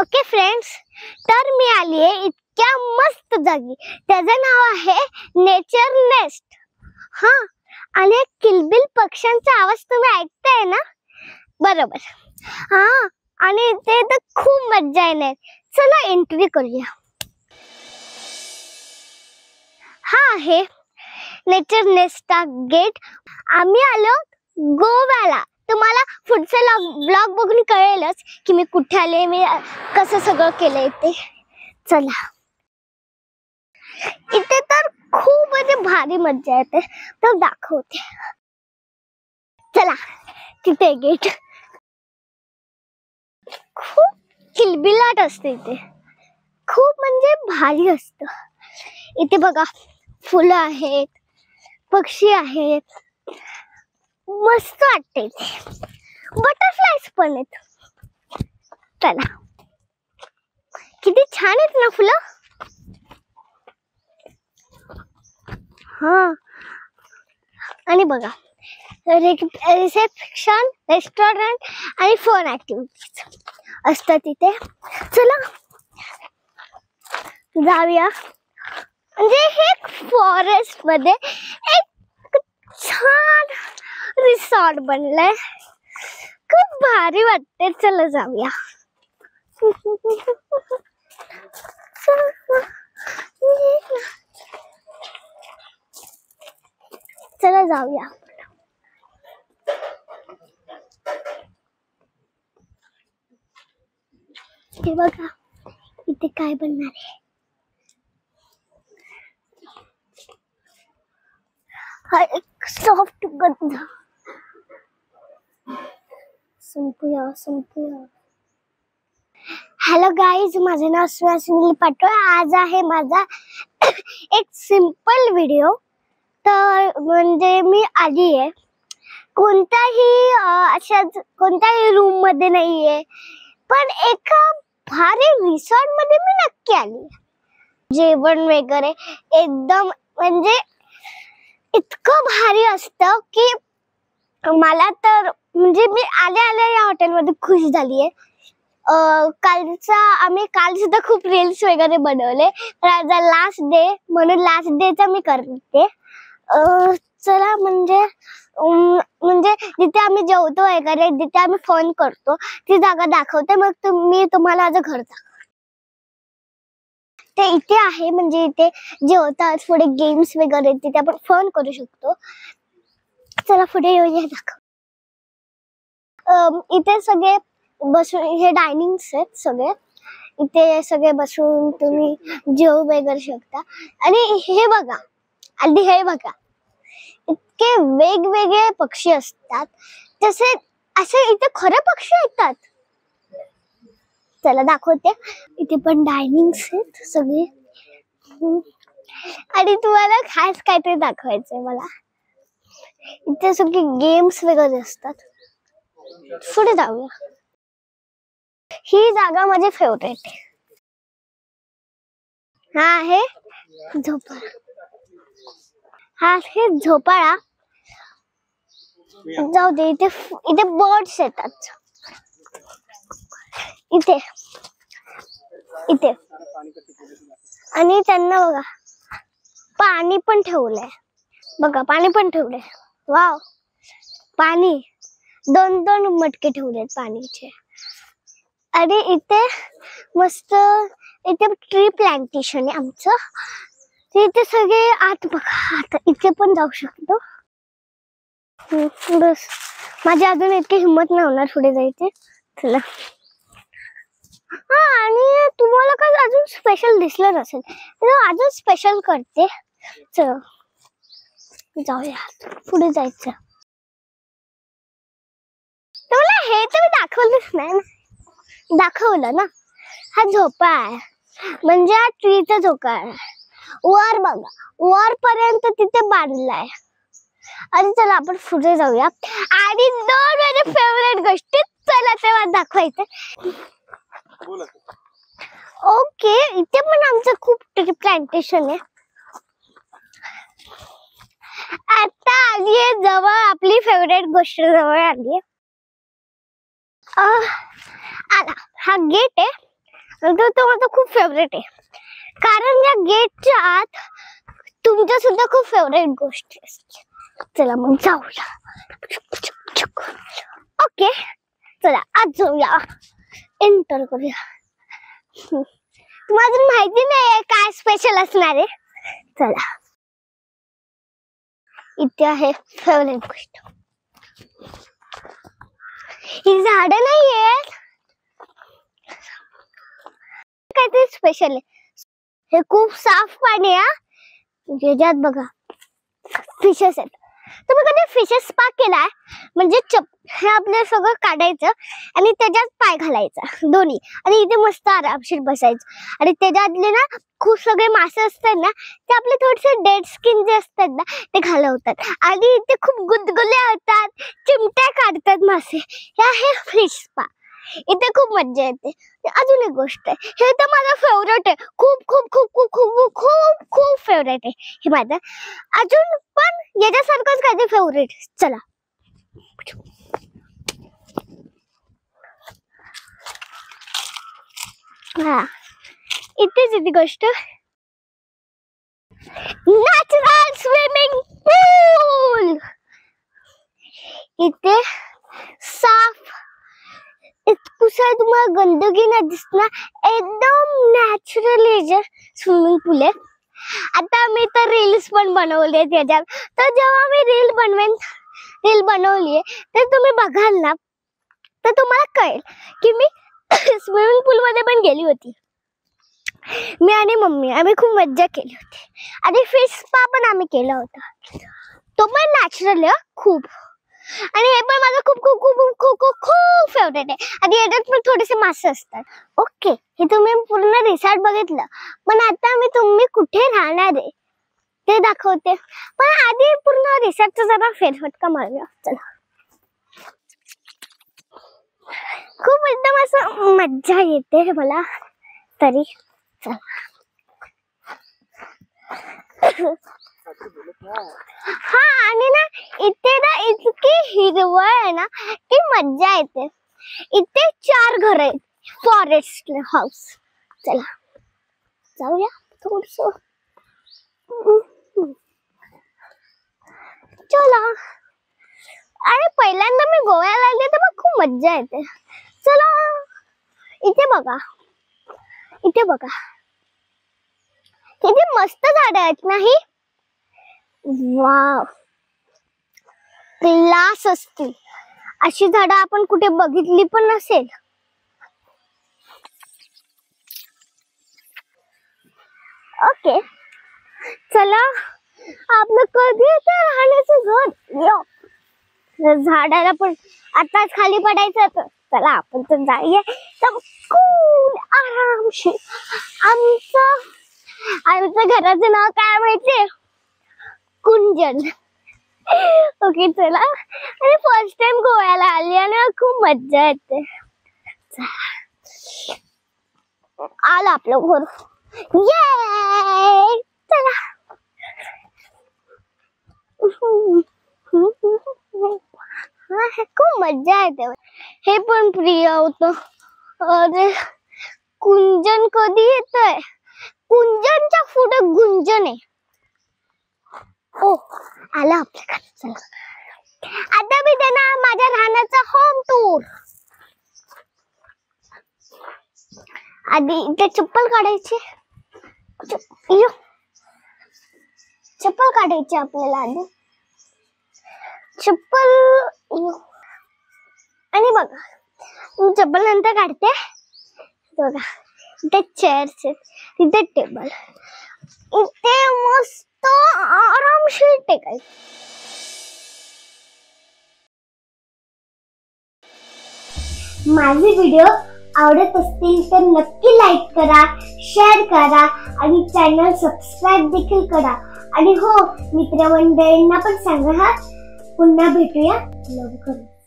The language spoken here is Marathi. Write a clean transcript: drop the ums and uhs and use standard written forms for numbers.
ओके फ्रेंड्स, तर मी आली आहे इतक्या मस्त जागी. त्याचं नाव आहे नेचर नेस्ट. हा, आणि किलबिल पक्ष्यांचा आवाज तुम्ही ऐकताय ना? बरोबर. हा, आणि ते तर खूप मज्जा येणार. चला एंट्री करूया. हा आहे नेचर नेस्टचा गेट. आम्ही आलो गोव्याला. तुम्हाला पुढचा ब्लॉग बघून कळेलच की मी कुठे आले, मी कसं सगळं केलंय ते. चला, इथे तर खूप म्हणजे भारी मज्जा येते, तर दाखवते. चला, तिथे गेट. खूप किलबिलाट असते इथे, खूप म्हणजे भारी असत. इथे बघा, फुलं आहेत, पक्षी आहेत, मस्त वाटते इथे. बटरफ्लाईज पण आहेत. चला, किती छान आहेत ना फुलं. हा, आणि बघा, रिसेप्शन, रेस्टॉरंट आणि फन ऍक्टिव्हिटीज असतात तिथे. चला जाऊया. म्हणजे हे फॉरेस्ट मध्ये एक छान रिसॉर्ट बनलंय, खूप भारी वाटते. चला जाऊया. चला जाऊया. हे बघा, इथे काय बनणार आहे. हा एक सॉफ्ट गंध. संपूया. हॅलो गाईज, माझं नाव सुनील पाटोळे. आज आहे माझा एक सिंपल व्हिडिओ. तर म्हणजे मी आली आहे कोणत्याही रूम मध्ये नाहीये, पण एका भारी रिसॉर्ट मध्ये मी नक्की आली. जेवण वगैरे एकदम म्हणजे इतकं भारी असतं की मला तर म्हणजे मी आल्या या हॉटेलमध्ये खुश झालीये. आम्ही काल सुद्धा खूप रील्स वगैरे बनवले. तर आज लास्ट डे म्हणून लास्ट डेचा मी करते. चला, म्हणजे जिथे आम्ही जेवतो वगैरे, जिथे आम्ही फोन करतो, ती जागा दाखवते. मग मी तुम्हाला माझं घर दाखवते. ते इथे आहे, म्हणजे इथे जेवतात, पुढे गेम्स वगैरे, तिथे आपण फोन करू शकतो. चला पुढे येऊया, दाखव. इथे सगळे बसून, हे डायनिंग्स आहेत सगळे. इथे सगळे बसून तुम्ही जेवू वगैरे शकता. आणि हे बघा, इतके वेगवेगळे पक्षी असतात. तसे असे इथे खरे पक्षी येतात. चला दाखवते. इथे पण डायनिंग्स आहेत सगळे. आणि तुम्हाला खास काहीतरी दाखवायचंय मला. इथे सगळे गेम्स वगैरे असतात. पुढे जाऊया. ही जागा माझी फेवरेट आहे. हा आहे झोपाळा. हा आहे झोपाळा. जाऊ दे, इथे बर्ड्स येतात. इथे आणि त्यांना बघा, पाणी पण ठेवलंय. वाव, पाणी 2 मटके ठेवलेत पाणीचे. आणि इथे मस्त, इथे ट्री प्लांटेशन आहे आमचं. इथे सगळे आत बघा, आता इथे पण जाऊ शकतो. बस, माझी अजून इतकी हिंमत नाही होणार पुढे जायचे. चला. हा, आणि तुम्हाला काय अजून स्पेशल दिसलं नसेल तर अजून स्पेशल करते. चल जाऊया, पुढे जायचं. तुम्हाला हे तर मी दाखवलंच नाही ना. दाखवलं ना. हा झोपाळा आहे, म्हणजे हा ट्रीचा झोपाळा आहे. वर बघा, वर पर्यंत तिथे बांधलाय. आणि चला आपण पुढे जाऊया. आणि 2 माझ्या फेवरेट गोष्टी, चला तेव्हा दाखवायचं. ओके, इथे पण आमचं खूप ट्री प्लांटेशन आहे. आता आली आहे जवळ, आपली फेवरेट गोष्ट जवळ आली आहे. आला, हा गेट आहे. तो माझा खूप फेवरेट आहे, कारण या गेटच्या आत तुमच्या सुद्धा खूप फेवरेट गोष्टी असतात. चला मग जाऊया. ओके चला आज जाऊया, एंटर करूया. तुम्हाला माहिती नाही काय स्पेशल असणार आहे. चला इथे आहे फेवरेट गोष्ट. ही झाड नाहीये, काहीतरी स्पेशल आहे. हे खूप साफ पाणी आहे. याच्यात बघा फिशेस आहेत. तुम्ही कधी फिशेस स्पा केलाय? म्हणजे हे आपलं सगळं काढायचं आणि त्याच्यात पाय घालायचा दोन्ही, आणि इथे मस्त आरामशीर बसायचं. आणि त्याच्यातले ना खूप सगळे मासे असतात ना, ते आपले थोडेसे डेड स्किन जे असतात ना ते घालवतात, आणि इथे खूप गुदगुले होतात, चिमट्या काढतात मासे. हे आहे फिश स्पा. इथे खूप मज्जा येते. अजून एक गोष्ट आहे, हे तर माझं फेवरेट आहे, खूप खूप खूप खूप खूप खूप खूप फेवरेट आहे हे माझं. अजून पण याच्यासारखंच काहीतरी फेवरेट. चला हा इथेच येते गोष्ट, नॅचरल स्विमिंग पूल. इथे साफ कुठे तुम्हाला गंदगी नाही दिसणार, एकदम नॅचरल स्विमिंग पूल आहे. आता मी तर रील्स पण बनवले त्याच्यात, तर जेव्हा मी रील बनवली तर तुम्ही बघाल ना, तर तुम्हाला कळेल की मी स्विमिंग पूल मध्ये पण गेली होती. मी आणि मम्मी आम्ही खूप मज्जा केली होती. आणि फिश स्पा पण आम्ही केला होता, तो पण नॅचरल आहे खूप. आणि हे पण माझं खूप खूप खूप खूप खूप खूप फेवरेट आहे. आणि याच्यात पण थोडेसे मासे असतात. ओके हे तुम्ही पूर्ण रिसॉर्ट बघितलं, पण आता मी तुम्ही कुठे राहणार आहे ते दाखवते. पण आधी पूर्ण रिसॉर्टचा जरा फेरफटका मारूया. चला खूप एकदम असं मज्जा येते मला तरी. चला हा, आणि ना इथे ना इतकी हिरवळ आहे ना की मज्जा येते. इथे 4 घर आहेत, फॉरेस्ट हाऊस. चला जाऊया थोडस. चला, अरे पहिल्यांदा मी गोव्याला आले तर मग खूप मज्जा येते. चला इथे बघा, इथे बघा किती मस्त झाड आहेत नाही? वाव, क्लास असतील अशी झाडं आपण कुठे बघितली पण नसेल. ओके चला, आपलं कधी येतं राहण्याचं घर. झाडाला पण आताच खाली पडायचं तर चला आपण तर जाऊया आरामशीर. आमचं घराचं नाव काय माहितीये? कुंजन. ओके चला, आणि फर्स्ट टाइम गोव्याला आली आणि खूप मज्जा येते. आलं आपलं घर. ये चला. खूप मज्जा येते. हे पण प्रिय होत. अरे कुंजन कधी येतंय? कुंजनच्या पुढे गुंजन आहे. ओ आला आपल्या. चला आता मी देणार माझ्या राहण्याचा होम टूर. आधी इथे चप्पल काढायची, चप्पल काढायची आपल्याला आधी. चप्पल आणि बघा मी चप्पल नंतर काढते. बघा इथे चेअर्स आहेत, तिथे टेबल, इथे मस्त आरामशीर टेकायचं. माझे व्हिडिओ आवडत असतील तर नक्की लाईक करा, शेअर करा आणि चॅनल सबस्क्राईब देखील करा. आणि हो, मित्रमंडळींना पण सांगा. पुन्हा भेटूया लवकर.